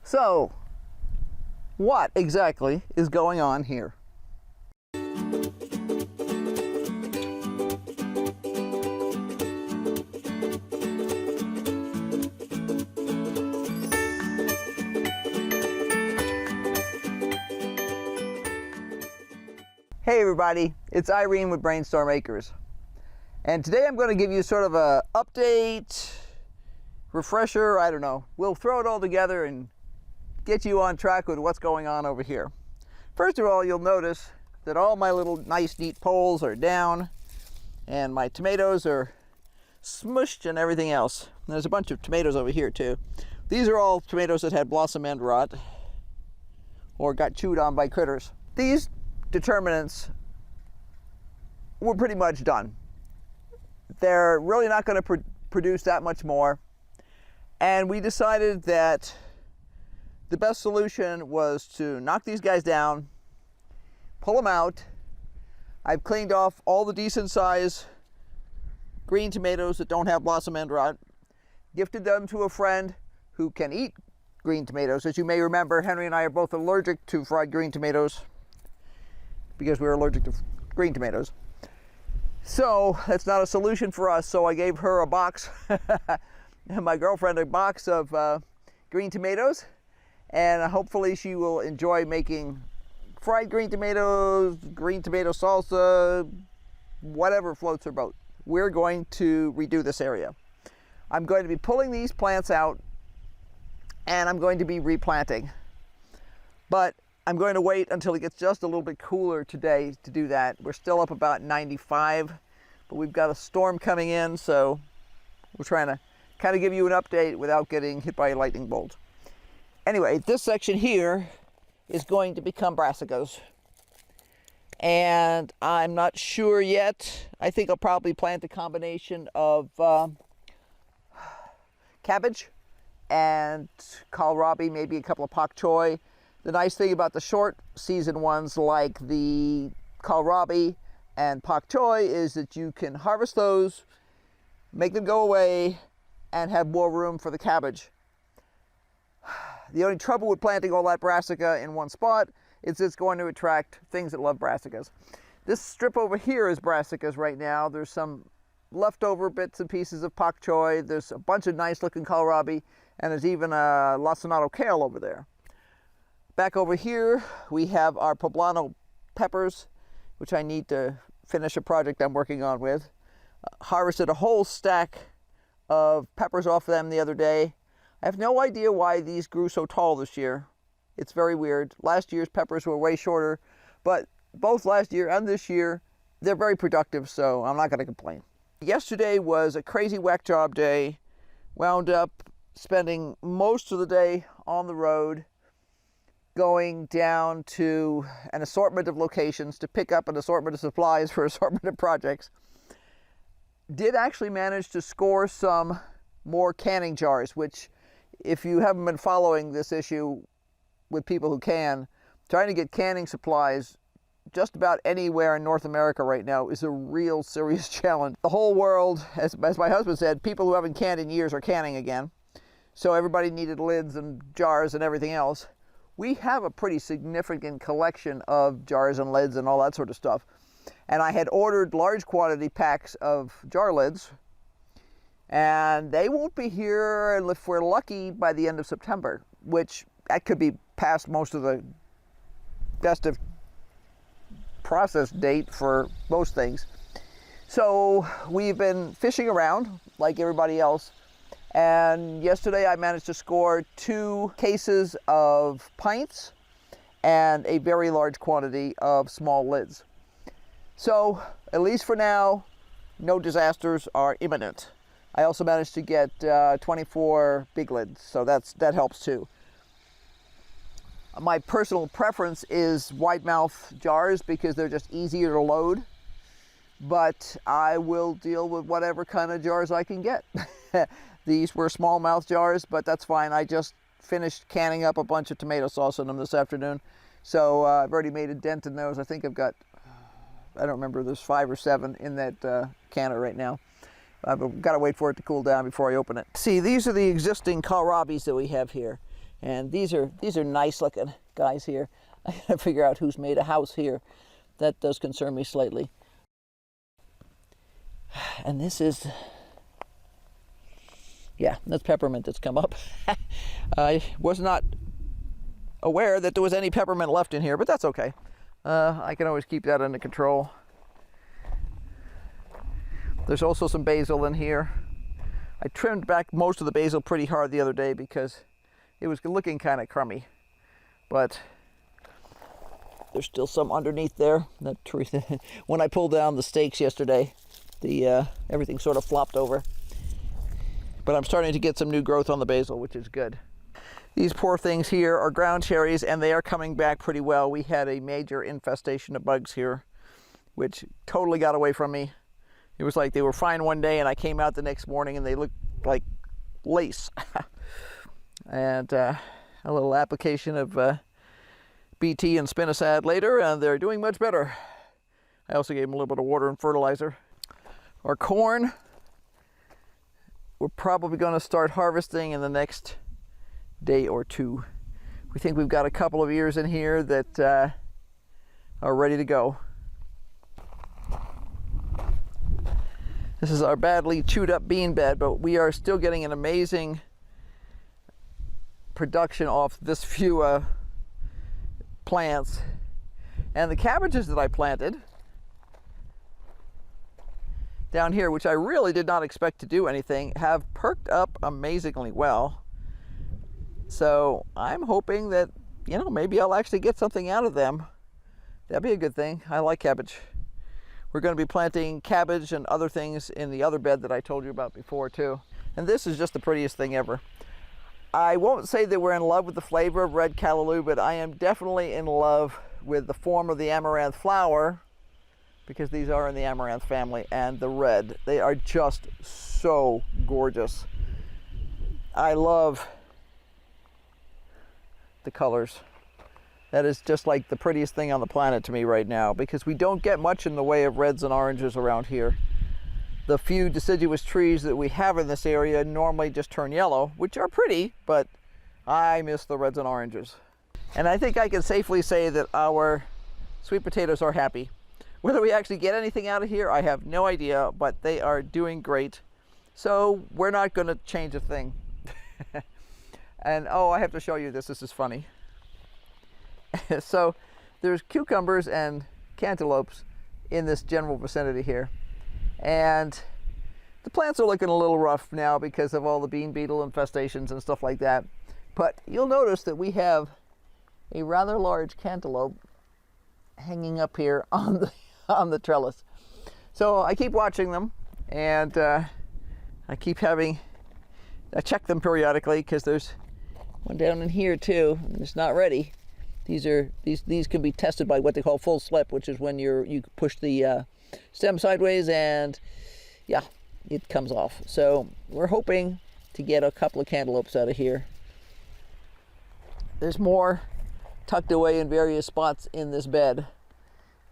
So, what exactly is going on here? Hey everybody, it's Irene with BrainStormAcres. And today I'm going to give you sort of a update, refresher, I don't know. We'll throw it all together and get you on track with what's going on over here. First of all, you'll notice that all my little nice neat poles are down and my tomatoes are smushed and everything else. And there's a bunch of tomatoes over here too. These are all tomatoes that had blossom end rot or got chewed on by critters. These determinants were pretty much done. They're really not going to produce that much more, and we decided that the best solution was to knock these guys down, pull them out. I've cleaned off all the decent size green tomatoes that don't have blossom end rot, gifted them to a friend who can eat green tomatoes. As you may remember, Henry and I are both allergic to fried green tomatoes because we're allergic to green tomatoes. So that's not a solution for us, so I gave her a box, and my girlfriend a box of green tomatoes, and hopefully she will enjoy making fried green tomatoes, green tomato salsa, whatever floats her boat. We're going to redo this area. I'm going to be pulling these plants out, and I'm going to be replanting. But I'm going to wait until it gets just a little bit cooler today to do that. We're still up about 95, but we've got a storm coming in, so we're trying to kind of give you an update without getting hit by a lightning bolt. Anyway, this section here is going to become brassicas. And I'm not sure yet. I think I'll probably plant a combination of cabbage and kohlrabi, maybe a couple of pak choi. The nice thing about the short season ones like the kohlrabi and pak choi is that you can harvest those, make them go away, and have more room for the cabbage. The only trouble with planting all that brassica in one spot is it's going to attract things that love brassicas. This strip over here is brassicas right now. There's some leftover bits and pieces of pak choi. There's a bunch of nice looking kohlrabi, and there's even a lacinato kale over there. Back over here, we have our Poblano Peppers, which I need to finish a project I'm working on with. Harvested a whole stack of peppers off of them the other day. I have no idea why these grew so tall this year. It's very weird. Last year's peppers were way shorter, but both last year and this year, they're very productive, so I'm not going to complain. Yesterday was a crazy whack job day. Wound up spending most of the day on the road, going down to an assortment of locations to pick up an assortment of supplies for assortment of projects. Did actually manage to score some more canning jars, which if you haven't been following this issue with people who can, trying to get canning supplies just about anywhere in North America right now is a real serious challenge. The whole world, as my husband said, people who haven't canned in years are canning again. So everybody needed lids and jars and everything else. We have a pretty significant collection of jars and lids and all that sort of stuff. And I had ordered large quantity packs of jar lids, and they won't be here, if we're lucky, by the end of September, which that could be past most of the festive process date for most things. So we've been fishing around like everybody else. And yesterday I managed to score 2 cases of pints and a very large quantity of small lids. So, at least for now, no disasters are imminent. I also managed to get 24 big lids, so that helps too. My personal preference is wide mouth jars because they're just easier to load, but I will deal with whatever kind of jars I can get. These were small mouth jars, but that's fine. I just finished canning up a bunch of tomato sauce in them this afternoon. So I've already made a dent in those. I think I've got, I don't remember, there's 5 or 7 in that canner right now. I've got to wait for it to cool down before I open it. See, these are the existing kohlrabis that we have here. And these are nice looking guys here. I gotta figure out who's made a house here. That does concern me slightly. And this is, yeah, that's peppermint that's come up. I was not aware that there was any peppermint left in here, but that's okay. I can always keep that under control. There's also some basil in here. I trimmed back most of the basil pretty hard the other day because it was looking kind of crummy, but there's still some underneath there. That tree, when I pulled down the stakes yesterday, everything sort of flopped over. But I'm starting to get some new growth on the basil, which is good. These poor things here are ground cherries, and they are coming back pretty well. We had a major infestation of bugs here, which totally got away from me. It was like they were fine one day, and I came out the next morning, and they looked like lace. And a little application of BT and spinosad later, and they're doing much better. I also gave them a little bit of water and fertilizer. Our corn, we're probably going to start harvesting in the next day or two. We think we've got a couple of ears in here that are ready to go. This is our badly chewed up bean bed, but we are still getting an amazing production off this few plants. And the cabbages that I planted down here, which I really did not expect to do anything, have perked up amazingly well. So I'm hoping that, you know, maybe I'll actually get something out of them. That'd be a good thing. I like cabbage. We're going to be planting cabbage and other things in the other bed that I told you about before too. And this is just the prettiest thing ever. I won't say that we're in love with the flavor of red callaloo, but I am definitely in love with the form of the amaranth flower, because these are in the amaranth family, and the red. They are just so gorgeous. I love the colors. That is just like the prettiest thing on the planet to me right now, because we don't get much in the way of reds and oranges around here. The few deciduous trees that we have in this area normally just turn yellow, which are pretty, but I miss the reds and oranges. And I think I can safely say that our sweet potatoes are happy. Whether we actually get anything out of here, I have no idea, but they are doing great. So we're not going to change a thing. And oh, I have to show you this. This is funny. So there's cucumbers and cantaloupes in this general vicinity here. And the plants are looking a little rough now because of all the bean beetle infestations and stuff like that. But you'll notice that we have a rather large cantaloupe hanging up here on the trellis. So I keep watching them, and I check them periodically, because there's one down in here too, and it's not ready. These can be tested by what they call full slip, which is when you push the stem sideways and yeah, it comes off. So we're hoping to get a couple of cantaloupes out of here. There's more tucked away in various spots in this bed,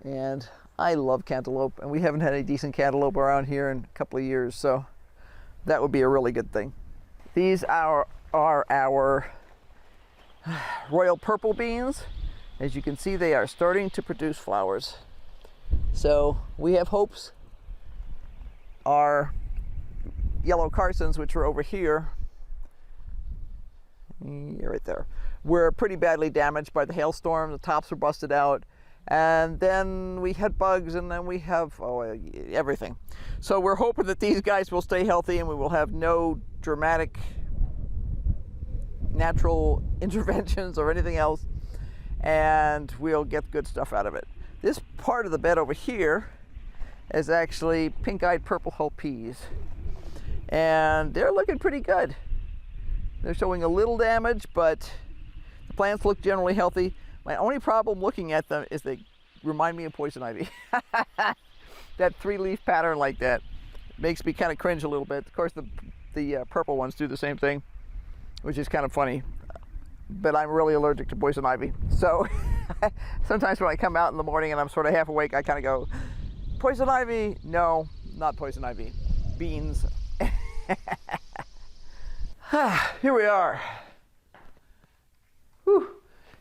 and I love cantaloupe, and we haven't had any decent cantaloupe around here in a couple of years, so that would be a really good thing. These are our royal purple beans. As you can see, they are starting to produce flowers. So we have hopes. Our yellow Carsons, which are over here, right there, were pretty badly damaged by the hailstorm. The tops were busted out, and then we had bugs, and then we have everything. So we're hoping that these guys will stay healthy, and we will have no dramatic natural interventions or anything else, and we'll get good stuff out of it. This part of the bed over here is actually pink-eyed purple hull peas, and they're looking pretty good. They're showing a little damage, but the plants look generally healthy. My only problem looking at them is they remind me of poison ivy. That three-leaf pattern like that makes me kind of cringe a little bit. Of course, the purple ones do the same thing, which is kind of funny. But I'm really allergic to poison ivy. So sometimes when I come out in the morning and I'm sort of half awake, I kind of go, poison ivy? No, not poison ivy. Beans. Here we are.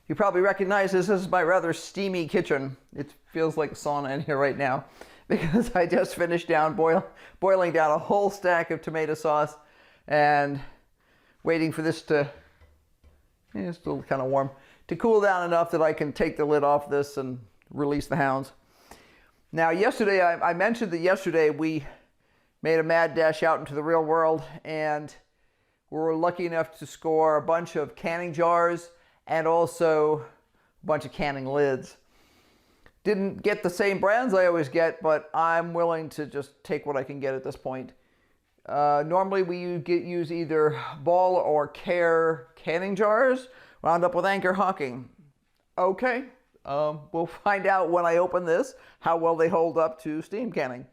You probably recognize this is my rather steamy kitchen. It feels like a sauna in here right now because I just finished boiling down a whole stack of tomato sauce and waiting for this to, it's still kind of warm, to cool down enough that I can take the lid off this and release the hounds. Now yesterday, I mentioned that yesterday we made a mad dash out into the real world and we were lucky enough to score a bunch of canning jars and also a bunch of canning lids. Didn't get the same brands I always get, but I'm willing to just take what I can get at this point. Normally we use either Ball or Care canning jars, wound up with Anchor Hocking. Okay, we'll find out when I open this how well they hold up to steam canning.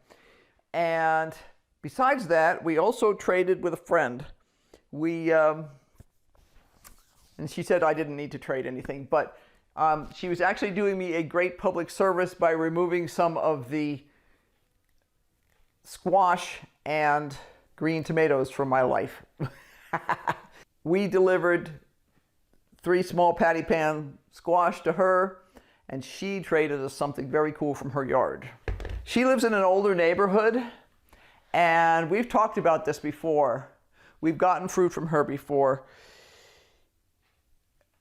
And besides that, we also traded with a friend. And she said I didn't need to trade anything, but she was actually doing me a great public service by removing some of the squash and green tomatoes from my life. We delivered 3 small patty pan squash to her, and she traded us something very cool from her yard. She lives in an older neighborhood, and we've talked about this before. We've gotten fruit from her before.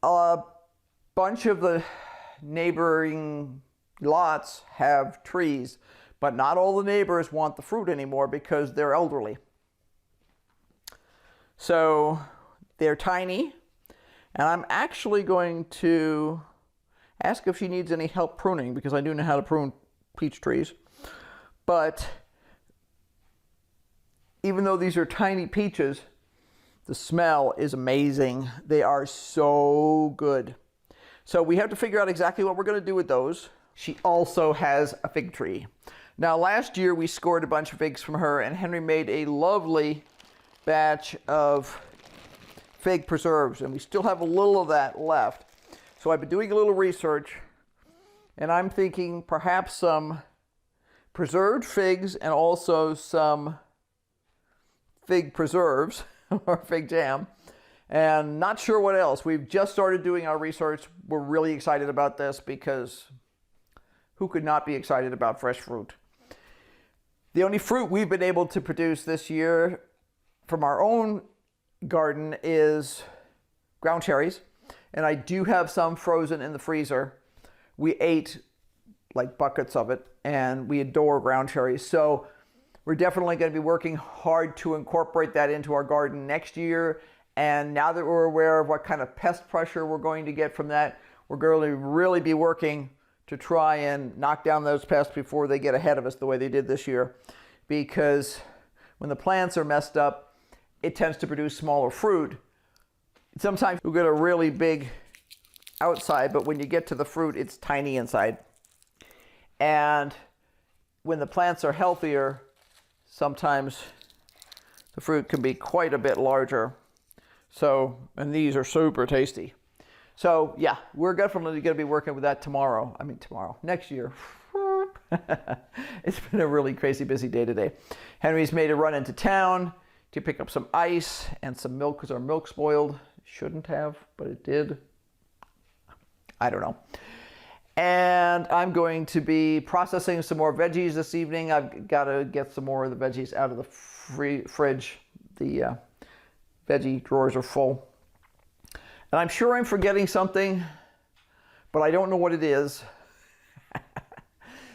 A bunch of the neighboring lots have trees, but not all the neighbors want the fruit anymore because they're elderly. So they're tiny, and I'm actually going to ask if she needs any help pruning because I do know how to prune peach trees. But even though these are tiny peaches, the smell is amazing. They are so good. So we have to figure out exactly what we're going to do with those. She also has a fig tree. Now last year we scored a bunch of figs from her, and Henry made a lovely batch of fig preserves, and we still have a little of that left. So I've been doing a little research, and I'm thinking perhaps some preserved figs and also some fig preserves or fig jam, and not sure what else. We've just started doing our research. We're really excited about this because who could not be excited about fresh fruit? The only fruit we've been able to produce this year from our own garden is ground cherries, and I do have some frozen in the freezer. We ate like buckets of it, and we adore ground cherries. So we're definitely going to be working hard to incorporate that into our garden next year. And now that we're aware of what kind of pest pressure we're going to get from that, we're going to really be working to try and knock down those pests before they get ahead of us the way they did this year. Because when the plants are messed up, it tends to produce smaller fruit. Sometimes you'll get a really big outside, but when you get to the fruit, it's tiny inside. And when the plants are healthier, sometimes the fruit can be quite a bit larger. So, and these are super tasty. So yeah, we're definitely going to be working with that next year. It's been a really crazy busy day today. Henry's made a run into town to pick up some ice and some milk because our milk spoiled. Shouldn't have, but it did. I don't know. And I'm going to be processing some more veggies this evening. I've got to get some more of the veggies out of the fridge. The veggie drawers are full. And I'm sure I'm forgetting something, but I don't know what it is.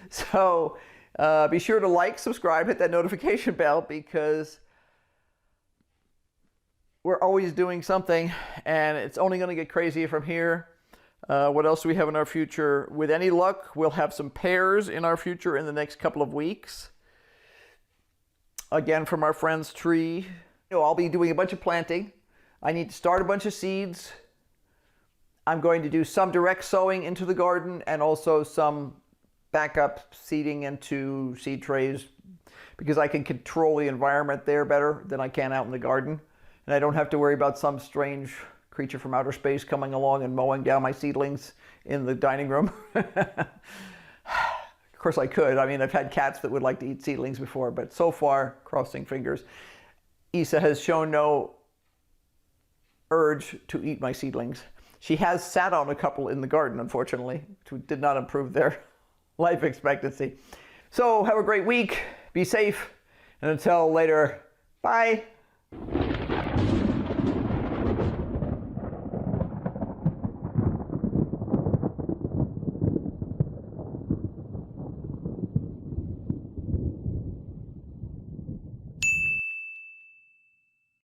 So be sure to like, subscribe, hit that notification bell because we're always doing something, and it's only going to get crazier from here. What else do we have in our future? With any luck, we'll have some pears in our future in the next couple of weeks. Again, from our friend's tree. I'll be doing a bunch of planting. I need to start a bunch of seeds. I'm going to do some direct sowing into the garden and also some backup seeding into seed trays because I can control the environment there better than I can out in the garden. And I don't have to worry about some strange creature from outer space coming along and mowing down my seedlings in the dining room. Of course I could. I mean, I've had cats that would like to eat seedlings before, but so far, crossing fingers, Isa has shown no urge to eat my seedlings. She has sat on a couple in the garden, unfortunately, which did not improve their life expectancy. So have a great week, be safe, and until later, bye.